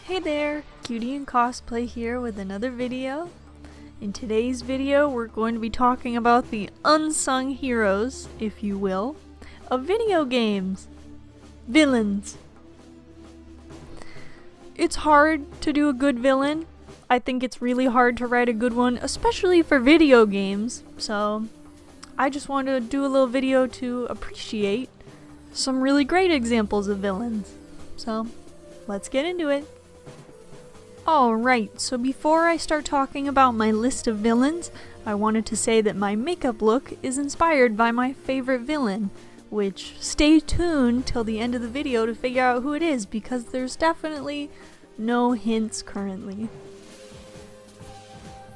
Hey there, Cutie and Cosplay here with another video. In today's video we're going to be talking about the unsung heroes, if you will, of video games. Villains. It's hard to do a good villain. I think it's really hard to write a good one, especially for video games, so I just wanted to do a little video to appreciate some really great examples of villains. So, let's get into it. Alright, so before I start talking about my list of villains, I wanted to say that my makeup look is inspired by my favorite villain, which stay tuned till the end of the video to figure out who it is, because there's definitely no hints currently.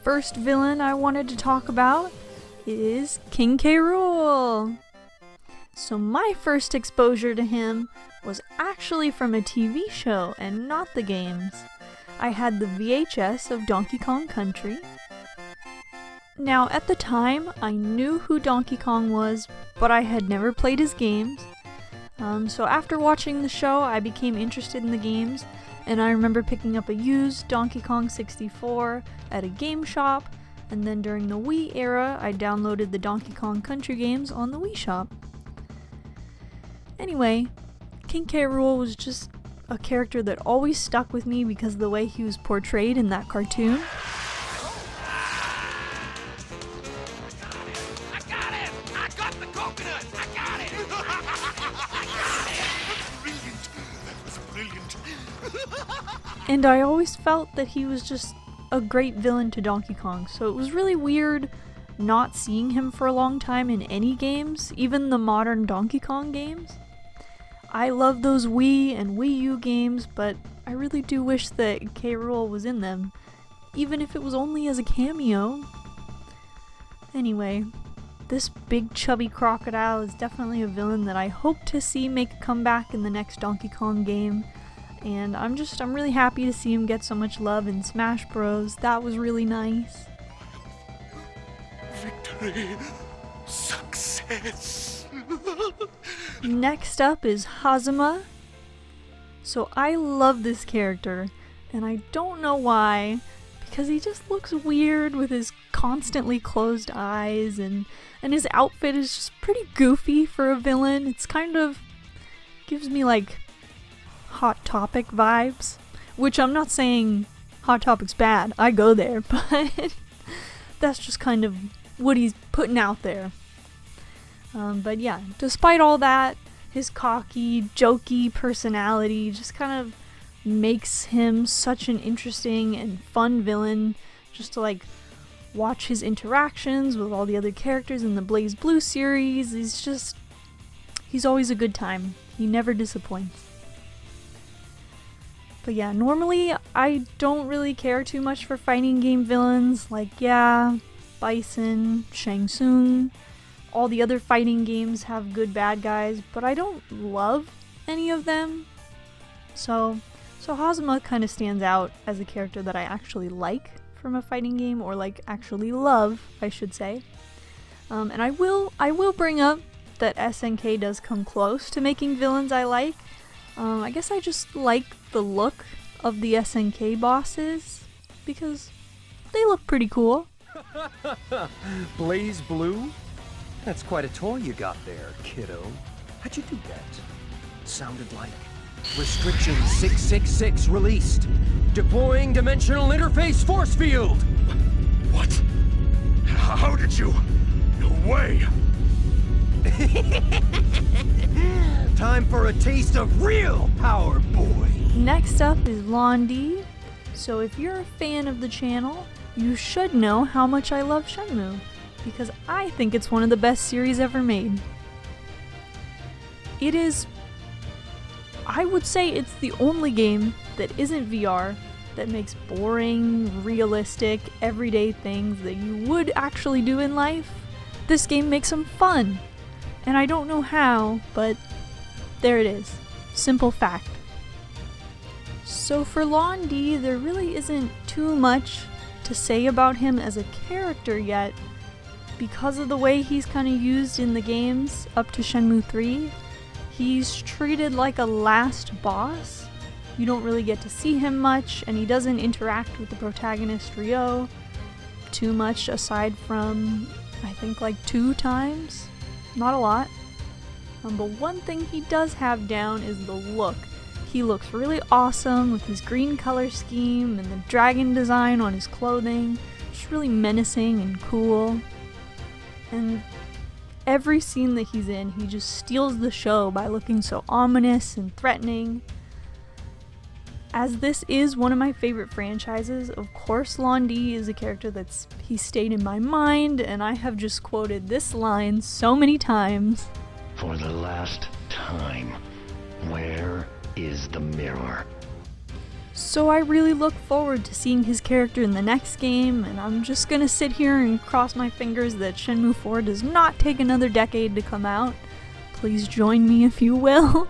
First villain I wanted to talk about is King Krule. So my first exposure to him was actually from a TV show and not the games. I had the VHS of Donkey Kong Country. Now at the time I knew who Donkey Kong was, but I had never played his games. So after watching the show I became interested in the games, and I remember picking up a used Donkey Kong 64 at a game shop, and then during the Wii era I downloaded the Donkey Kong Country games on the Wii shop. Anyway, King Krule was just a character that always stuck with me because of the way he was portrayed in that cartoon. I got it! I got the coconut! I got it! That was brilliant! And I always felt that he was just a great villain to Donkey Kong, so it was really weird not seeing him for a long time in any games, even the modern Donkey Kong games. I love those Wii and Wii U games, but I really do wish that Krule was in them, even if it was only as a cameo. Anyway, this big chubby crocodile is definitely a villain that I hope to see make a comeback in the next Donkey Kong game, and I'm really happy to see him get so much love in Smash Bros. That was really nice. Victory! Success! Next up is Hazuma. So I love this character, and I don't know why, because he just looks weird with his constantly closed eyes, and his outfit is just pretty goofy for a villain. It's kind of gives me like Hot Topic vibes, which I'm not saying Hot Topic's bad, I go there, but that's just kind of what he's putting out there. But yeah, despite all that, his cocky, jokey personality just kind of makes him such an interesting and fun villain, just to like watch his interactions with all the other characters in the BlazBlue series. He's always a good time. He never disappoints. But yeah, normally I don't really care too much for fighting game villains, like Bison, Shang Tsung. All the other fighting games have good bad guys, but I don't love any of them. So Hazuma kind of stands out as a character that I actually like from a fighting game, or like actually love, I should say. And I will bring up that SNK does come close to making villains I like. I guess I just like the look of the SNK bosses because they look pretty cool. BlazBlue? That's quite a toy you got there, kiddo. How'd you do that? Sounded like Restriction 666 released. Deploying Dimensional Interface Force Field! What? How did you? No way! Time for a taste of real power, boy! Next up is Londi. So if you're a fan of the channel, you should know how much I love Shenmue, because I think it's one of the best series ever made. I would say it's the only game that isn't VR that makes boring, realistic, everyday things that you would actually do in life. This game makes them fun. And I don't know how, but there it is. Simple fact. So for Londi, there really isn't too much to say about him as a character yet, because of the way he's kind of used in the games up to Shenmue 3. He's treated like a last boss, You don't really get to see him much, and he doesn't interact with the protagonist Ryo too much, aside from, I think, like 2 times. Not a lot. But one thing he does have down is the look. He looks really awesome with his green color scheme and the dragon design on his clothing. Just really menacing and cool. And every scene that he's in, he just steals the show by looking so ominous and threatening. As this is one of my favorite franchises, of course Lon D is a character he stayed in my mind, and I have just quoted this line so many times. For the last time, where is the mirror? So I really look forward to seeing his character in the next game, and I'm just gonna sit here and cross my fingers that Shenmue 4 does not take another decade to come out. Please join me if you will.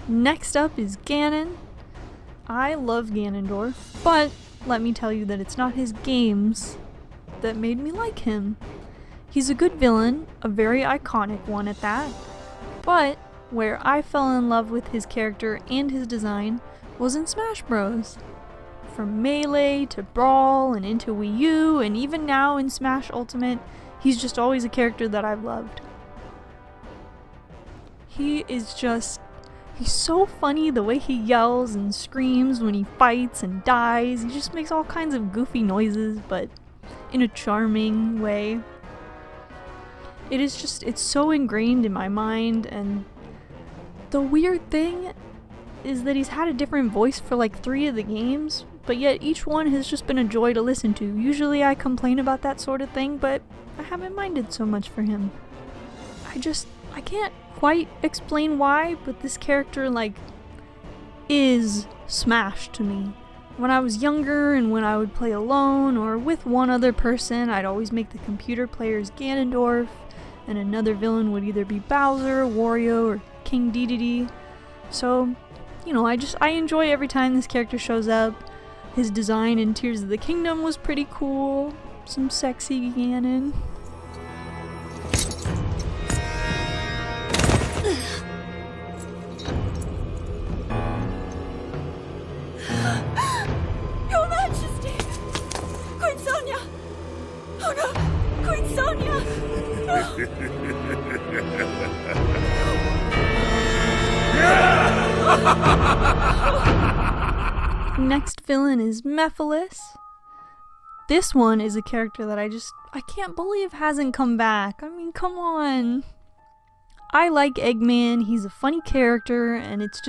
Next up is Ganon. I love Ganondorf, but let me tell you that it's not his games that made me like him. He's a good villain, a very iconic one at that, but where I fell in love with his character and his design was in Smash Bros. From Melee to Brawl and into Wii U, and even now in Smash Ultimate, he's just always a character that I've loved. He's so funny the way he yells and screams when he fights and dies. He just makes all kinds of goofy noises, but in a charming way. It's so ingrained in my mind, and the weird thing is that he's had a different voice for like 3 of the games, but yet each one has just been a joy to listen to. Usually I complain about that sort of thing, but I haven't minded so much for him. I can't quite explain why, but this character is Smash to me. When I was younger and when I would play alone or with one other person, I'd always make the computer players Ganondorf, and another villain would either be Bowser, Wario, or King Dedede. So, I enjoy every time this character shows up. His design in Tears of the Kingdom was pretty cool. Some sexy Ganon. Your Majesty! Queen Sonia! Oh no! Queen Sonia! Next villain is Methless. This one is a character that I can't believe hasn't come back. I mean, come on. I like Eggman, he's a funny character, and it's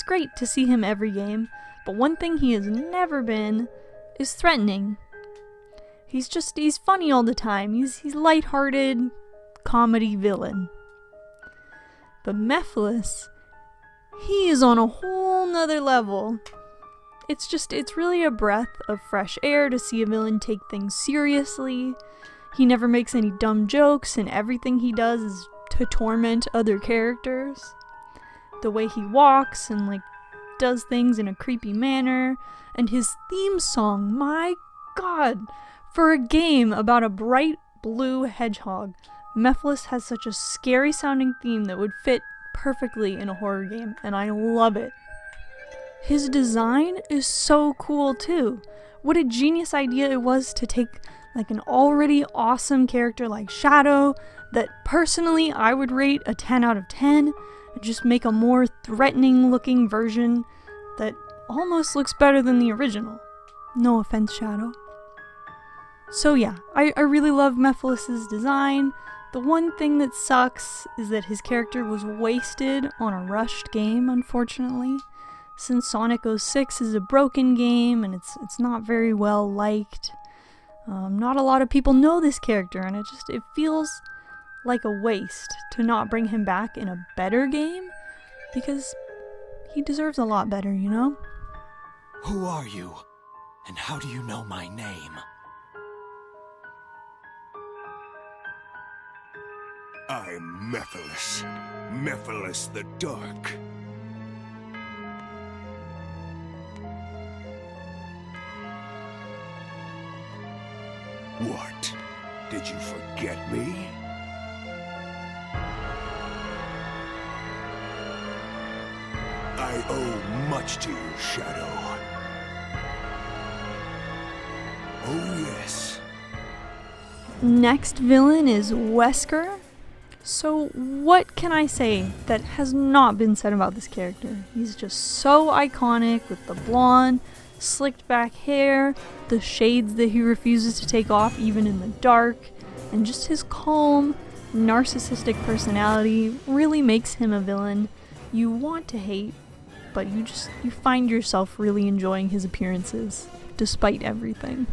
great to see him every game, but one thing he has never been is threatening. He's funny all the time. He's lighthearted comedy villain. But Methless, he is on a whole nother level. It's really a breath of fresh air to see a villain take things seriously. He never makes any dumb jokes, and everything he does is to torment other characters. The way he walks and does things in a creepy manner, and his theme song, my god, for a game about a bright blue hedgehog, Methless has such a scary sounding theme that would fit perfectly in a horror game, and I love it. His design is so cool too. What a genius idea it was to take an already awesome character like Shadow, that personally I would rate a 10 out of 10, and just make a more threatening looking version that almost looks better than the original. No offense, Shadow. So yeah, I really love Methless's design. The one thing that sucks is that his character was wasted on a rushed game, unfortunately. Since Sonic 06 is a broken game and it's not very well liked, not a lot of people know this character, and it feels like a waste to not bring him back in a better game. because he deserves a lot better, you know? Who are you? And how do you know my name? I'm Methless. Methless the Dark. What? Did you forget me? I owe much to you, Shadow. Oh yes. Next villain is Wesker. So what can I say that has not been said about this character? He's just so iconic with the blonde, slicked back hair, the shades that he refuses to take off even in the dark, and just his calm, narcissistic personality really makes him a villain you want to hate, but you find yourself really enjoying his appearances, despite everything.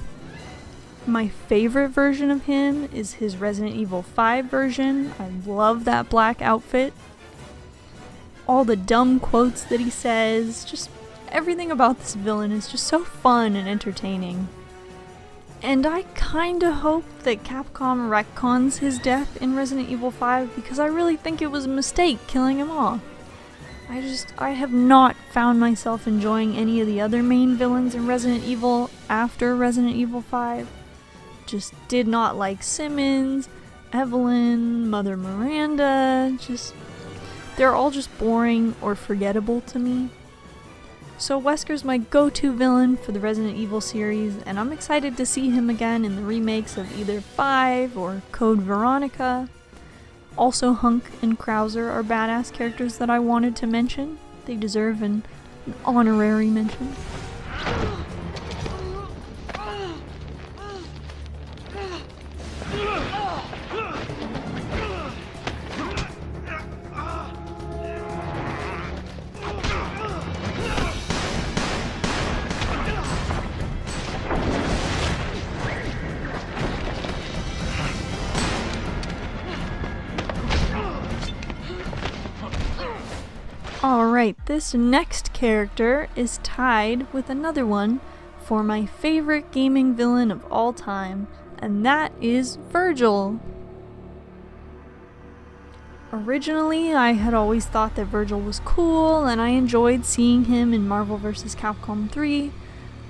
My favorite version of him is his Resident Evil 5 version. I love that black outfit. All the dumb quotes that he says, just everything about this villain is just so fun and entertaining. And I kinda hope that Capcom retcons his death in Resident Evil 5 because I really think it was a mistake killing him off. I have not found myself enjoying any of the other main villains in Resident Evil after Resident Evil 5. Just did not like Simmons, Evelyn, Mother Miranda, they're all just boring or forgettable to me. So Wesker's my go-to villain for the Resident Evil series, and I'm excited to see him again in the remakes of either 5 or Code Veronica. Also, Hunk and Krauser are badass characters that I wanted to mention. They deserve an honorary mention. Alright, this next character is tied with another one for my favorite gaming villain of all time, and that is Virgil. Originally, I had always thought that Virgil was cool, and I enjoyed seeing him in Marvel vs. Capcom 3,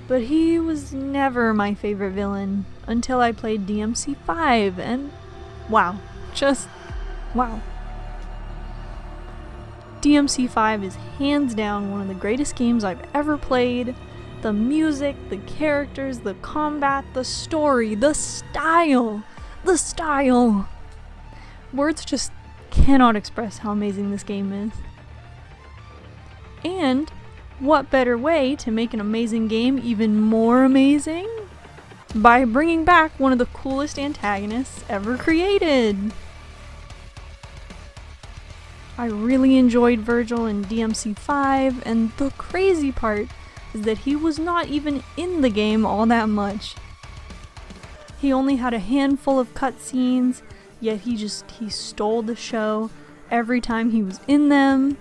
but he was never my favorite villain until I played DMC5, and wow, just wow. DMC5 is hands down one of the greatest games I've ever played. The music, the characters, the combat, the story, the style. Words just cannot express how amazing this game is. And what better way to make an amazing game even more amazing? By bringing back one of the coolest antagonists ever created. I really enjoyed Virgil in DMC5, and the crazy part is that he was not even in the game all that much. He only had a handful of cutscenes, yet he stole the show every time he was in them.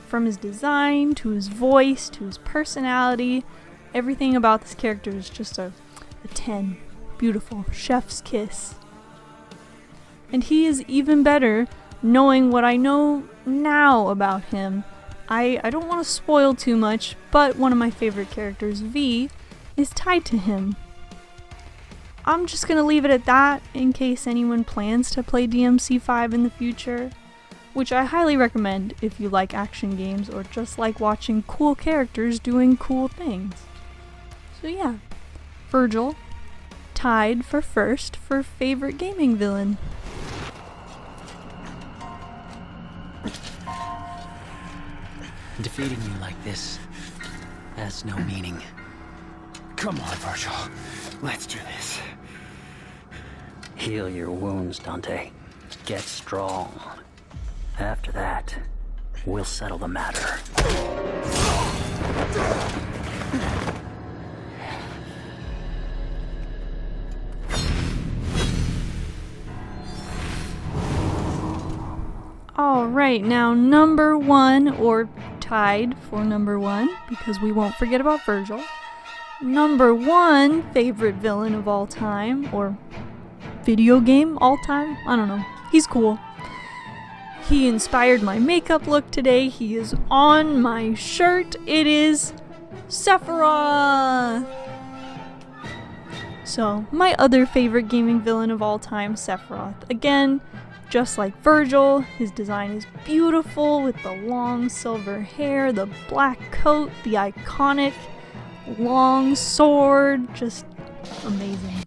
From his design, to his voice, to his personality, everything about this character is just a 10. Beautiful. Chef's kiss. And he is even better knowing what I know now about him. I don't want to spoil too much, but one of my favorite characters, V, is tied to him. I'm just gonna leave it at that in case anyone plans to play DMC5 in the future, which I highly recommend if you like action games or just like watching cool characters doing cool things. So yeah, Virgil, tied for first for favorite gaming villain. Defeating you like this has no meaning. Come on, Virgil. Let's do this. Heal your wounds, Dante. Get strong. After that, we'll settle the matter. Alright. Alright, now number 1, or tied for number 1, because we won't forget about Virgil. Number 1 favorite villain of all time, or video game all time? I don't know. He's cool. He inspired my makeup look today. He is on my shirt. It is Sephiroth! So, my other favorite gaming villain of all time, Sephiroth. Again, just like Virgil, his design is beautiful with the long silver hair, the black coat, the iconic long sword, just amazing.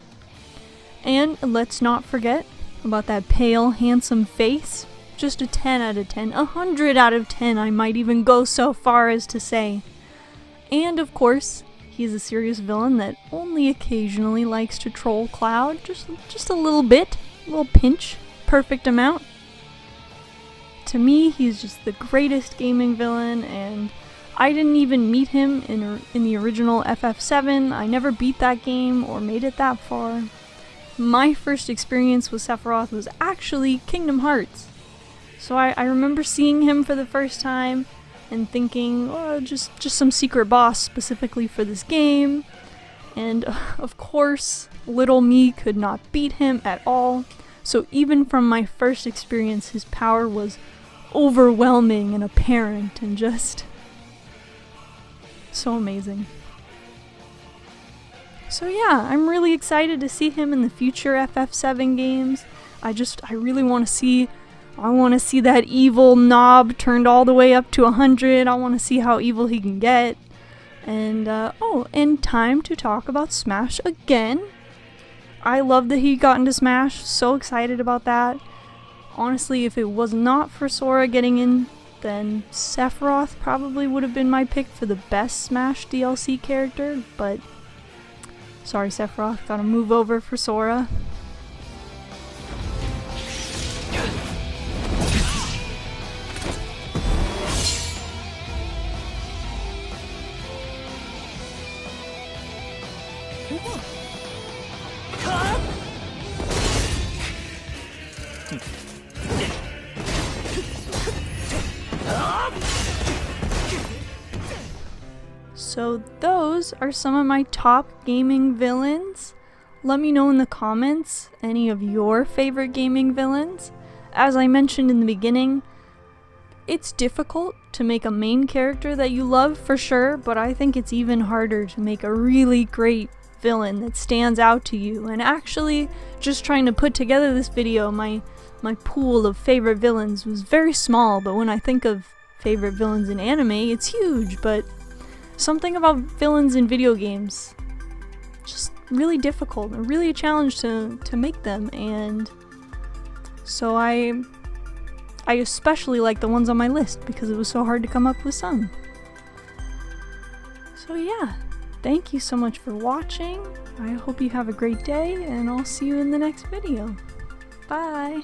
And let's not forget about that pale, handsome face. Just a 10 out of 10, 100 out of 10, I might even go so far as to say. And of course, he's a serious villain that only occasionally likes to troll Cloud, just a little bit, a little pinch, perfect amount. To me, he's just the greatest gaming villain, and I didn't even meet him in the original FF7. I never beat that game or made it that far. My first experience with Sephiroth was actually Kingdom Hearts. So I remember seeing him for the first time and thinking, oh, just some secret boss specifically for this game. And of course, little me could not beat him at all. So even from my first experience, his power was overwhelming and apparent and just so amazing. So yeah, I'm really excited to see him in the future FF7 games. I really want to see that evil knob turned all the way up to 100. I want to see how evil he can get. And, and time to talk about Smash again. I love that he got into Smash. So excited about that. Honestly, if it was not for Sora getting in, then Sephiroth probably would have been my pick for the best Smash DLC character. But, sorry Sephiroth, gotta move over for Sora. So those are some of my top gaming villains. Let me know in the comments any of your favorite gaming villains. As I mentioned in the beginning, it's difficult to make a main character that you love for sure, but I think it's even harder to make a really great villain that stands out to you. And actually, just trying to put together this video, my pool of favorite villains was very small, but when I think of favorite villains in anime, it's huge. But something about villains in video games, just really difficult and really a challenge to make them, and so I especially like the ones on my list because it was so hard to come up with some. So yeah, thank you so much for watching. I hope you have a great day, and I'll see you in the next video. Bye!